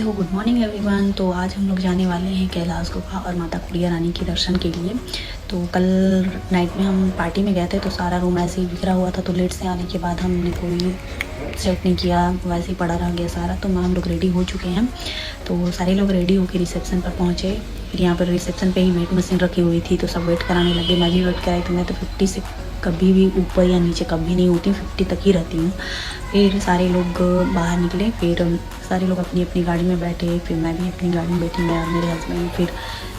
Hello good morning everyone. तो आज हम लोग जाने वाले हैं कैलाश गुफा और माता कुड़िया रानी के दर्शन के लिए। तो कल नाइट में हम पार्टी में गए थे तो सारा रूम ऐसे ही बिखरा हुआ था, तो लेट से आने के बाद हमने कोई सेट नहीं किया, वैसे ही पड़ा रह गया सारा। तो हम लोग रेडी हो चुके हैं, तो सारे लोग रेडी होकर रिसेप्शन पर पहुँचे। फिर यहाँ पर रिसेप्शन पे ही वेट मशीन रखी हुई थी तो सब वेट कराने लगे। मैं भी वेट कराई, तो मैं तो 50 से कभी भी ऊपर या नीचे कभी नहीं होती, 50 तक ही रहती हूँ। फिर सारे लोग बाहर निकले, फिर सारे लोग अपनी अपनी गाड़ी में बैठे, फिर मैं भी अपनी गाड़ी में बैठी, मैं और मेरे हस्बैंड। फिर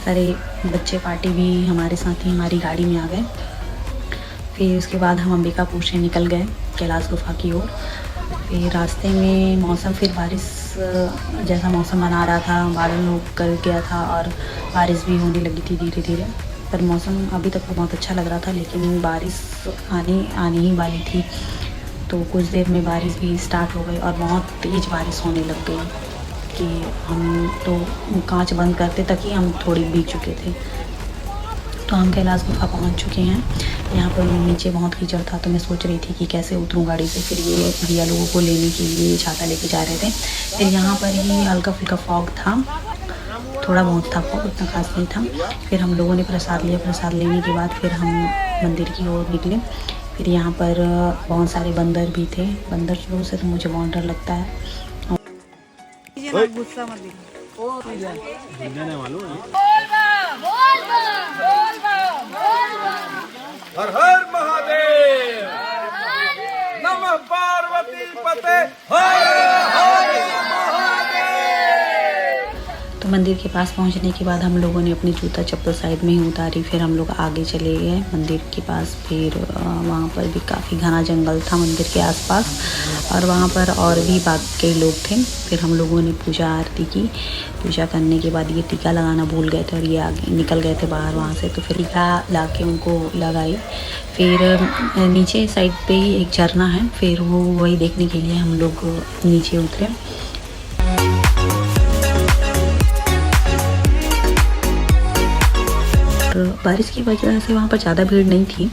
सारे बच्चे पार्टी भी हमारे साथ ही हमारी गाड़ी में आ गए। फिर उसके बाद हम अंबिकापुर से निकल गए कैलाश गुफा की ओर। फिर रास्ते में मौसम, फिर बारिश जैसा मौसम बना रहा था, बादल लोग कर गया था और बारिश भी होने लगी थी धीरे धीरे। पर मौसम अभी तक तो बहुत अच्छा लग रहा था, लेकिन बारिश आने ही वाली थी। तो कुछ देर में बारिश भी स्टार्ट हो गई और बहुत तेज़ बारिश होने लग गई कि हम तो कांच बंद करते तक ही हम थोड़ी भीग चुके थे। तो हम कैलाश गुफा पहुंच चुके हैं। यहाँ पर नीचे बहुत कीचड़ था, तो मैं सोच रही थी कि कैसे उतरूँ गाड़ी से। फिर ये भैया लोगों को लेने के लिए छाता लेके जा रहे थे। फिर यहाँ पर ही हल्का फुल्का फॉग था, थोड़ा बहुत था फॉग, उतना खास नहीं था। फिर हम लोगों ने प्रसाद लिया। प्रसाद लेने के बाद फिर हम मंदिर की ओर निकले। फिर यहाँ पर बहुत सारे बंदर भी थे। बंदर लोगों से तो मुझे बहुत डर लगता है। हर हर महादेव, नमः पार्वती पते, हर हर महादेव। तो मंदिर के पास पहुंचने के बाद हम लोगों ने अपनी जूता चप्पल साइड में ही उतारी। फिर हम लोग आगे चले गए मंदिर के पास। फिर वहाँ पर भी काफ़ी घना जंगल था मंदिर के आसपास, और वहाँ पर और भी बाकी लोग थे। फिर हम लोगों ने पूजा आरती की। पूजा करने के बाद ये टीका लगाना भूल गए थे और ये आगे निकल गए थे बाहर वहाँ से, तो फिर टीका ला के उनको लगाई। फिर नीचे साइड पे ही एक झरना है, फिर वो वही देखने के लिए हम लोग नीचे उतरे। बारिश की वजह से वहाँ पर ज़्यादा भीड़ नहीं थी,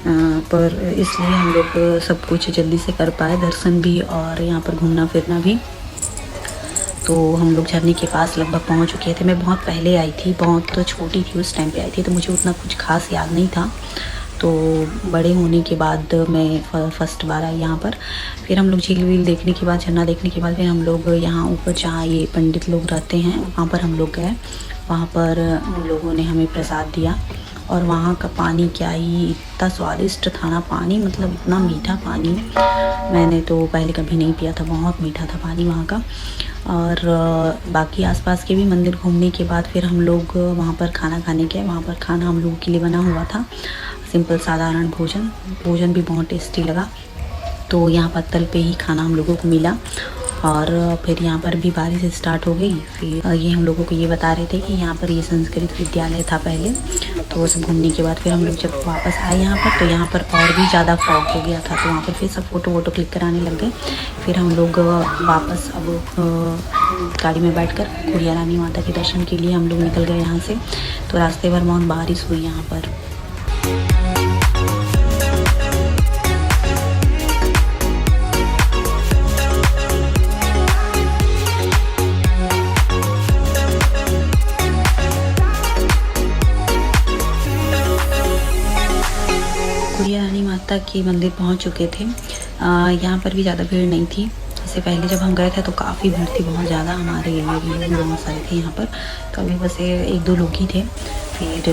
पर इसलिए हम लोग सब कुछ जल्दी से कर पाए, दर्शन भी और यहाँ पर घूमना फिरना भी। तो हम लोग झरने के पास लगभग पहुँच चुके थे। मैं बहुत पहले आई थी, बहुत तो छोटी थी उस टाइम पे आई थी, तो मुझे उतना कुछ खास याद नहीं था। तो बड़े होने के बाद मैं फर्स्ट बार आई यहाँ पर। फिर हम लोग झील वील देखने के बाद, झरना देखने के बाद, फिर हम लोग यहाँ ऊपर जहाँ ये पंडित लोग रहते हैं वहाँ पर हम लोग गए। वहाँ पर उन लोगों ने हमें प्रसाद दिया, और वहाँ का पानी क्या ही इतना स्वादिष्ट था ना पानी, मतलब इतना मीठा पानी मैंने तो पहले कभी नहीं पिया था। बहुत मीठा था पानी वहाँ का। और बाकी आसपास के भी मंदिर घूमने के बाद फिर हम लोग वहाँ पर खाना खाने गए। वहाँ पर खाना हम लोगों के लिए बना हुआ था, सिंपल साधारण भोजन भी बहुत टेस्टी लगा। तो यहाँ पत्तल पे ही खाना हम लोगों को मिला। और फिर यहाँ पर भी बारिश स्टार्ट हो गई। फिर ये हम लोगों को ये बता रहे थे कि यहाँ पर ये संस्कृत विद्यालय था पहले। तो वो सब घूमने के बाद फिर हम लोग जब वापस आए यहाँ पर, तो यहाँ पर और भी ज़्यादा फॉग हो गया था, तो वहाँ पर फिर सब फ़ोटो क्लिक कराने लग गए। फिर हम लोग वापस अब गाड़ी में बैठकर कुड़िया रानी माता के दर्शन के लिए हम लोग निकल गए यहाँ से। तो रास्ते भर बहुत बारिश हुई यहाँ पर। कुड़िया रानी माता के मंदिर पहुंच चुके थे। यहाँ पर भी ज़्यादा भीड़ नहीं थी। इससे पहले जब हम गए थे तो काफ़ी भीड़ थी, बहुत ज़्यादा। हमारे एरिया के लोग बहुत सारे थे यहाँ पर, तो अभी बस एक दो लोग ही थे। फिर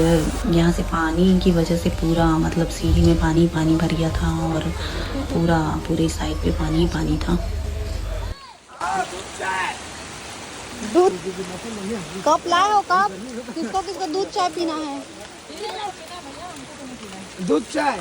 यहाँ से पानी की वजह से पूरा मतलब सीढ़ी में पानी भर गया था, और पूरे साइड पे पानी ही पानी था। दूध कप लाए हो? कप किसको दूध चाय पीना है? दूध चाय।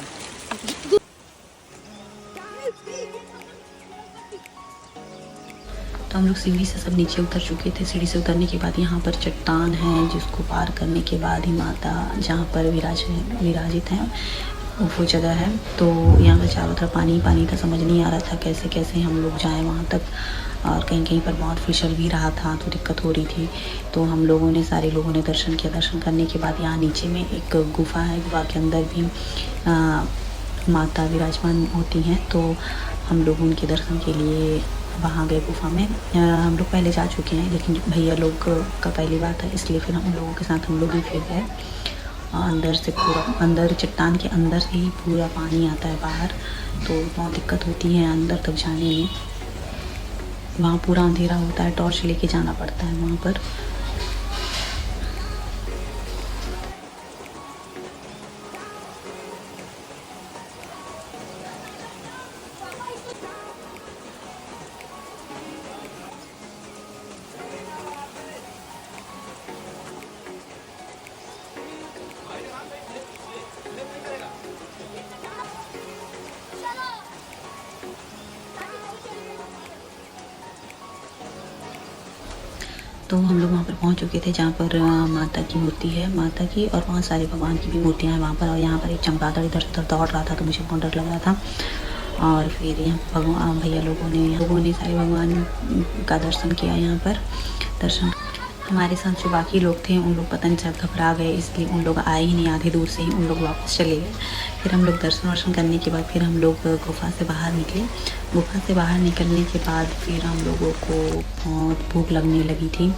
तो हम लोग सीढ़ी से सब नीचे उतर चुके थे। सीढ़ी से उतरने के बाद यहाँ पर चट्टान है, जिसको पार करने के बाद ही माता जहाँ पर विराजित हैं वो जगह है। तो यहाँ पर चारों तरफ पानी पानी था, समझ नहीं आ रहा था कैसे कैसे हम लोग जाएं वहाँ तक। और कहीं पर बहुत फिसल भी रहा था, तो दिक्कत हो रही थी। तो हम लोगों ने सारे लोगों ने दर्शन किया। दर्शन करने के बाद यहाँ नीचे में एक गुफा है, गुफा के अंदर भी माता विराजमान होती हैं। तो हम लोग उनके दर्शन के लिए वहाँ गए गुफा में। हम लोग पहले जा चुके हैं, लेकिन भैया लोग का पहली बार था, इसलिए फिर हम लोगों के साथ हम लोग भी फिर गए। अंदर से पूरा, अंदर चट्टान के अंदर से ही पूरा पानी आता है बाहर, तो बहुत दिक्कत होती है अंदर तक जाने में। वहाँ पूरा अंधेरा होता है, टॉर्च लेके जाना पड़ता है वहाँ पर। तो हम लोग वहाँ पर पहुँच चुके थे, जहाँ पर माता की मूर्ति है, माता की, और बहुत सारे भगवान की भी मूर्तियाँ हैं वहाँ पर। और यहाँ पर एक चमगादड़ इधर से उधर दौड़ रहा था, तो मुझे बहुत डर लग रहा था। और फिर यहाँ भगवान भैया लोगों ने सारे भगवान का दर्शन किया यहाँ पर। दर्शन हमारे साथ जो बाकी लोग थे, उन लोग पता नहीं शायद घबरा गए, इसलिए उन लोग आए ही नहीं, आधे दूर से ही उन लोग वापस चले गए। फिर हम लोग दर्शन वर्शन करने के बाद फिर हम लोग गुफा से बाहर निकले। गुफा से बाहर निकलने के बाद फिर हम लोगों को बहुत भूख लगने लगी थी।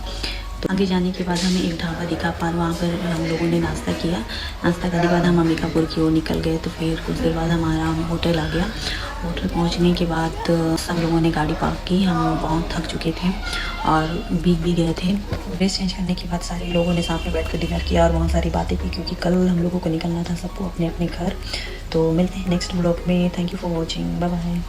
तो आगे जाने के बाद हमें एक ढाबा दिखा, पर वहाँ पर हम लोगों ने नाश्ता किया। नाश्ता करने के बाद हम अंबिकापुर की ओर निकल गए। तो फिर कुछ देर बाद हमारा होटल आ गया। होटल पहुँचने के बाद सब लोगों ने गाड़ी पार्क की। हम बहुत थक चुके थे और भीग भी गए थे। ड्रेस चेंज करने के बाद सारे लोगों ने साथ में बैठ कर डिनर किया और बहुत सारी बातें की, क्योंकि कल हम लोगों को निकलना था सबको अपने अपने घर। तो मिलते हैं नेक्स्ट व्लॉग में। Thank you for watching, bye bye.